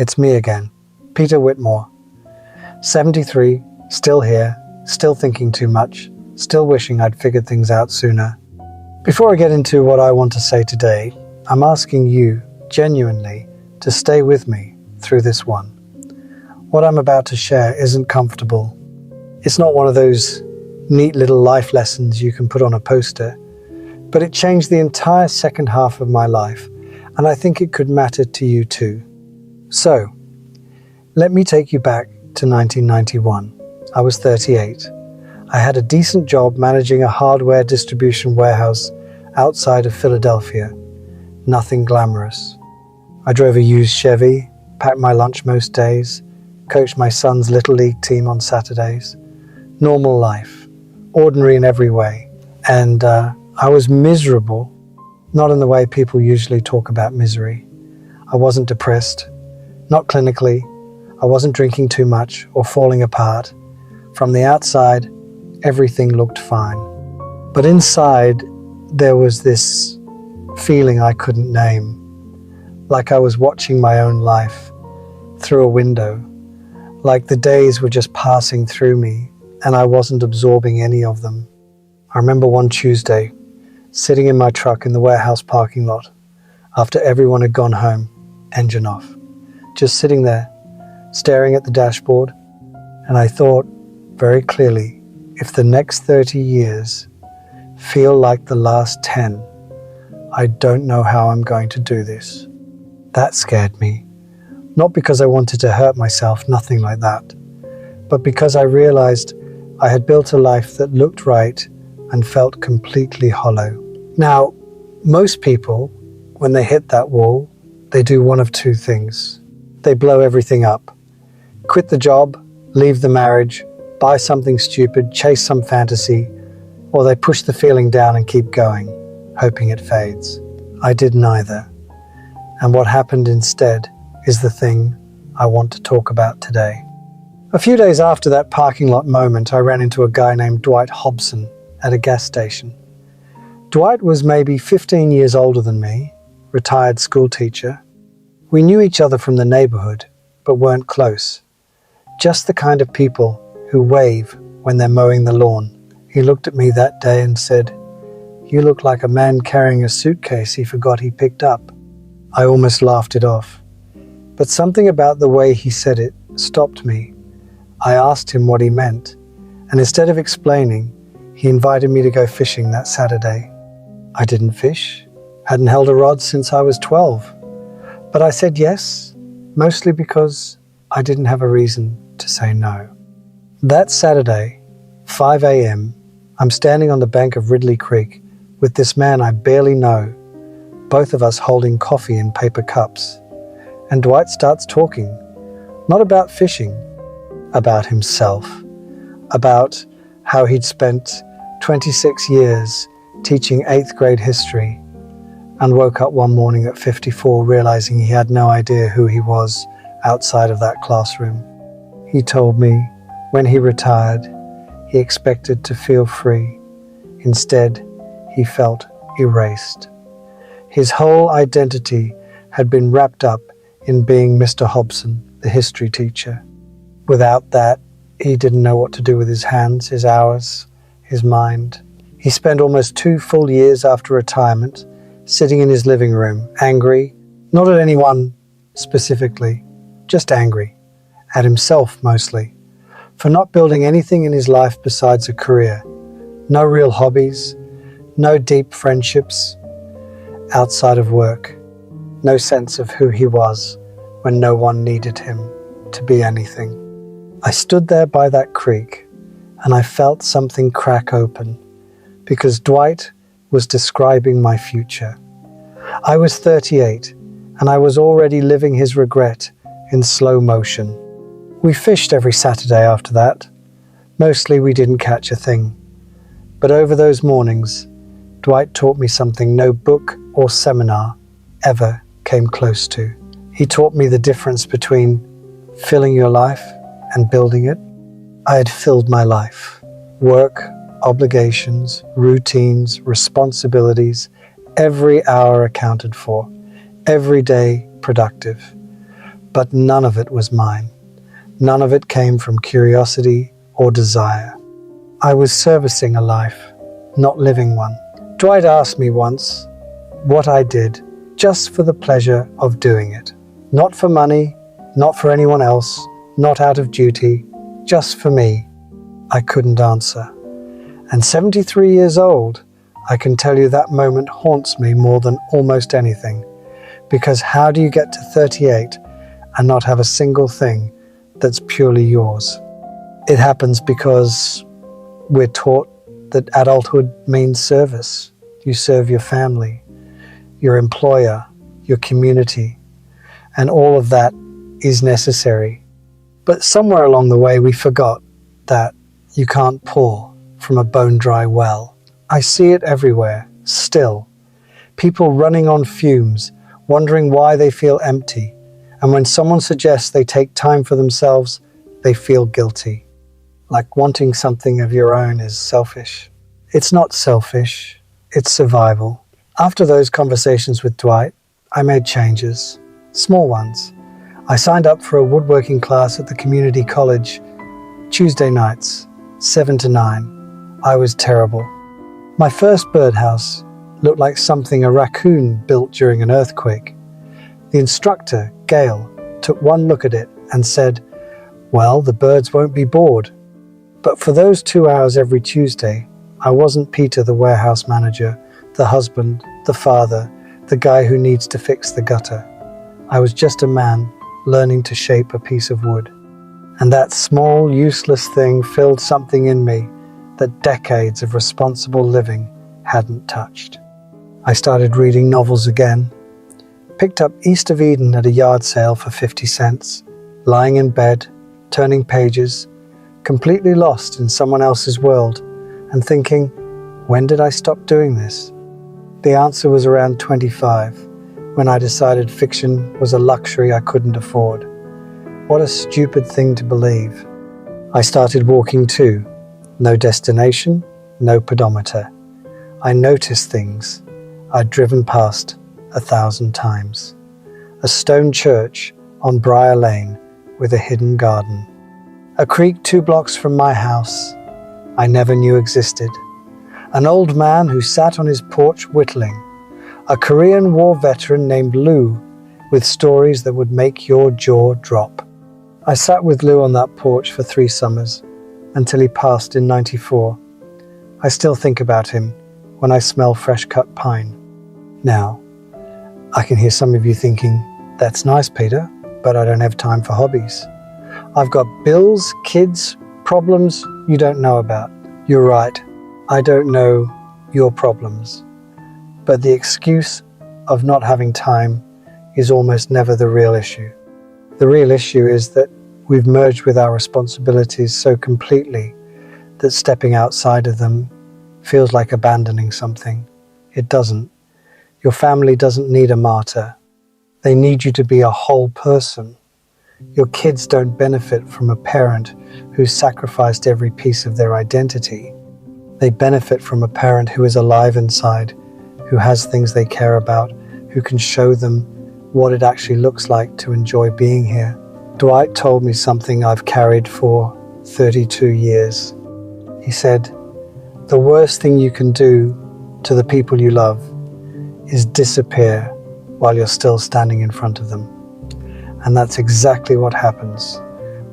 It's me again, Peter Whitmore. 73, still here, still thinking too much, still wishing I'd figured things out sooner. Before I get into what I want to say today, I'm asking you, genuinely, to stay with me through this one. What I'm about to share isn't comfortable. It's not one of those neat little life lessons you can put on a poster, but it changed the entire second half of my life, and I think it could matter to you too. So, let me take you back to 1991. I was 38. I had a decent job managing a hardware distribution warehouse outside of Philadelphia. Nothing glamorous. I drove a used Chevy, packed my lunch most days, coached my son's Little League team on Saturdays. Normal life, ordinary in every way. And I was miserable, not in the way people usually talk about misery. I wasn't depressed. Not clinically. I wasn't drinking too much or falling apart. From the outside, everything looked fine. But inside, there was this feeling I couldn't name. Like I was watching my own life through a window. Like the days were just passing through me and I wasn't absorbing any of them. I remember one Tuesday, sitting in my truck in the warehouse parking lot after everyone had gone home, engine off. Just sitting there, staring at the dashboard, and I thought very clearly, if the next 30 years feel like the last 10, I don't know how I'm going to do this. That scared me, not because I wanted to hurt myself, nothing like that, but because I realized I had built a life that looked right and felt completely hollow. Now, most people, when they hit that wall, they do one of two things. They blow everything up. Quit the job, leave the marriage, buy something stupid, chase some fantasy, or they push the feeling down and keep going, hoping it fades. I did neither. And what happened instead is the thing I want to talk about today. A few days after that parking lot moment, I ran into a guy named Dwight Hobson at a gas station. Dwight was maybe 15 years older than me, retired school teacher. We knew each other from the neighborhood, but weren't close. Just the kind of people who wave when they're mowing the lawn. He looked at me that day and said, "You look like a man carrying a suitcase he forgot he picked up." I almost laughed it off. But something about the way he said it stopped me. I asked him what he meant, and instead of explaining, he invited me to go fishing that Saturday. I didn't fish, hadn't held a rod since I was 12. But I said yes, mostly because I didn't have a reason to say no. That Saturday, 5 a.m., I'm standing on the bank of Ridley Creek with this man I barely know, both of us holding coffee in paper cups. And Dwight starts talking, not about fishing, about himself, about how he'd spent 26 years teaching 8th grade history and woke up one morning at 54 realizing he had no idea who he was outside of that classroom. He told me when he retired, he expected to feel free. Instead, he felt erased. His whole identity had been wrapped up in being Mr. Hobson, the history teacher. Without that, he didn't know what to do with his hands, his hours, his mind. He spent almost 2 full years after retirement sitting in his living room, angry, not at anyone specifically, just angry, at himself mostly, for not building anything in his life besides a career. No real hobbies, no deep friendships outside of work, no sense of who he was when no one needed him to be anything. I stood there by that creek and I felt something crack open because Dwight was describing my future. I was 38 and I was already living his regret in slow motion. We fished every Saturday after that. Mostly we didn't catch a thing. But over those mornings, Dwight taught me something no book or seminar ever came close to. He taught me the difference between filling your life and building it. I had filled my life. Work, obligations, routines, responsibilities, every hour accounted for, every day productive. but none of it was mine. None of it came from curiosity or desire. I was servicing a life, not living one. Dwight asked me once what I did just for the pleasure of doing it. Not for money, not for anyone else, not out of duty, just for me. I couldn't answer. And 73 years old, I can tell you that moment haunts me more than almost anything. Because how do you get to 38 and not have a single thing that's purely yours? It happens because we're taught that adulthood means service. You serve your family, your employer, your community, and all of that is necessary. But somewhere along the way we forgot that you can't pour from a bone-dry well. I see it everywhere, still. People running on fumes, wondering why they feel empty, and when someone suggests they take time for themselves, they feel guilty. Like wanting something of your own is selfish. It's not selfish, it's survival. After those conversations with Dwight, I made changes, small ones. I signed up for a woodworking class at the community college, Tuesday nights, 7 to 9. I was terrible. My first birdhouse looked like something a raccoon built during an earthquake. The instructor, Gail, took one look at it and said, "Well, the birds won't be bored." But for those 2 hours every Tuesday, I wasn't Peter the warehouse manager, the husband, the father, the guy who needs to fix the gutter. I was just a man learning to shape a piece of wood. And that small, useless thing filled something in me that decades of responsible living hadn't touched. I started reading novels again, picked up East of Eden at a yard sale for 50 cents, lying in bed, turning pages, completely lost in someone else's world, and thinking, when did I stop doing this? The answer was around 25, when I decided fiction was a luxury I couldn't afford. What a stupid thing to believe. I started walking too. No destination, no pedometer. I noticed things I'd driven past 1,000 times. A stone church on Briar Lane with a hidden garden. A creek 2 blocks from my house I never knew existed. An old man who sat on his porch whittling. A Korean War veteran named Lou with stories that would make your jaw drop. I sat with Lou on that porch for 3 summers until he passed in 94. I still think about him when I smell fresh-cut pine. Now, I can hear some of you thinking, that's nice, Peter, but I don't have time for hobbies. I've got bills, kids, problems you don't know about. You're right, I don't know your problems. But the excuse of not having time is almost never the real issue. The real issue is that we've merged with our responsibilities so completely that stepping outside of them feels like abandoning something. It doesn't. Your family doesn't need a martyr. They need you to be a whole person. Your kids don't benefit from a parent who's sacrificed every piece of their identity. They benefit from a parent who is alive inside, who has things they care about, who can show them what it actually looks like to enjoy being here. Dwight told me something I've carried for 32 years. He said, the worst thing you can do to the people you love is disappear while you're still standing in front of them. And that's exactly what happens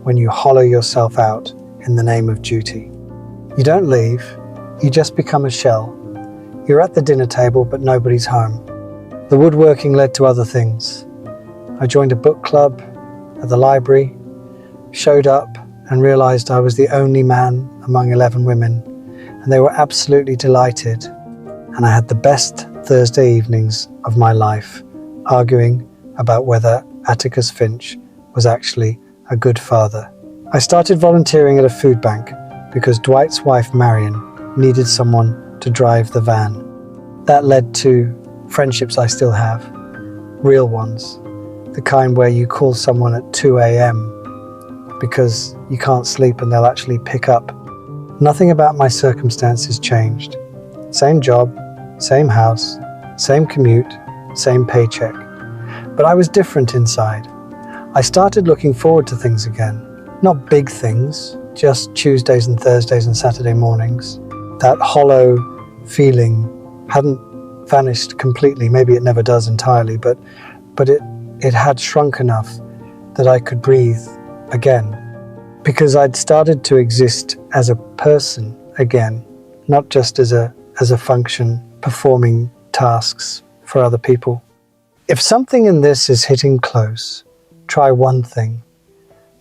when you hollow yourself out in the name of duty. You don't leave, you just become a shell. You're at the dinner table, but nobody's home. The woodworking led to other things. I joined a book club at the library, showed up and realized I was the only man among 11 women, and they were absolutely delighted. And I had the best Thursday evenings of my life, arguing about whether Atticus Finch was actually a good father. I started volunteering at a food bank because Dwight's wife, Marion, needed someone to drive the van. That led to friendships I still have, real ones, the kind where you call someone at 2 a.m. because you can't sleep and they'll actually pick up. Nothing about my circumstances changed. Same job, same house, same commute, same paycheck. But I was different inside. I started looking forward to things again. Not big things, just Tuesdays and Thursdays and Saturday mornings. That hollow feeling hadn't vanished completely. Maybe it never does entirely, but it had shrunk enough that I could breathe again. Because I'd started to exist as a person again, not just as a function performing tasks for other people. If something in this is hitting close, try one thing.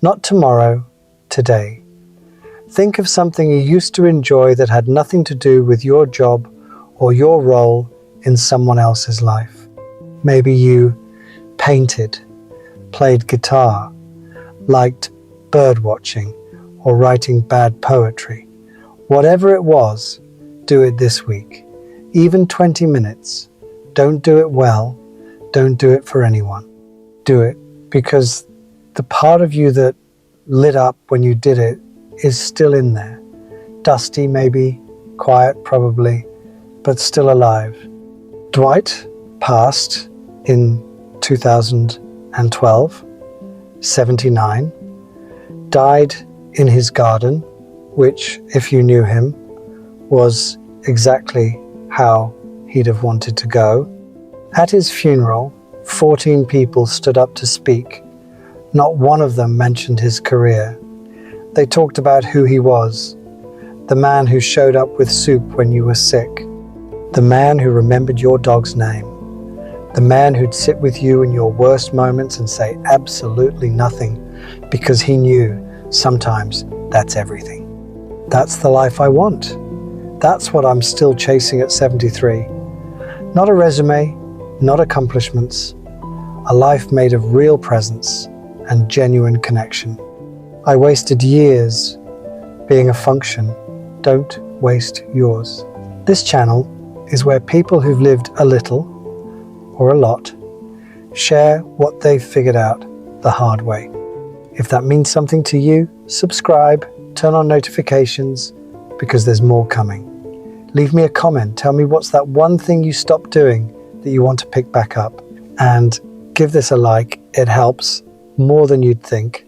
Not tomorrow, today. Think of something you used to enjoy that had nothing to do with your job or your role in someone else's life. Maybe you painted, played guitar, liked bird watching, or writing bad poetry. Whatever it was, do it this week. Even 20 minutes. Don't do it well. Don't do it for anyone. Do it because the part of you that lit up when you did it is still in there. Dusty maybe, quiet probably, but still alive. Dwight passed in 2012, 79, died in his garden, which, if you knew him, was exactly how he'd have wanted to go. At his funeral, 14 people stood up to speak. Not one of them mentioned his career. They talked about who he was, the man who showed up with soup when you were sick, the man who remembered your dog's name, the man who'd sit with you in your worst moments and say absolutely nothing because he knew sometimes that's everything. That's the life I want. That's what I'm still chasing at 73. Not a resume, not accomplishments, a life made of real presence and genuine connection. I wasted years being a function. Don't waste yours. This channel is where people who've lived a little or a lot share what they've figured out the hard way. If that means something to you, subscribe, turn on notifications, because there's more coming. Leave me a comment. Tell me what's that one thing you stopped doing that you want to pick back up. And give this a like. It helps more than you'd think.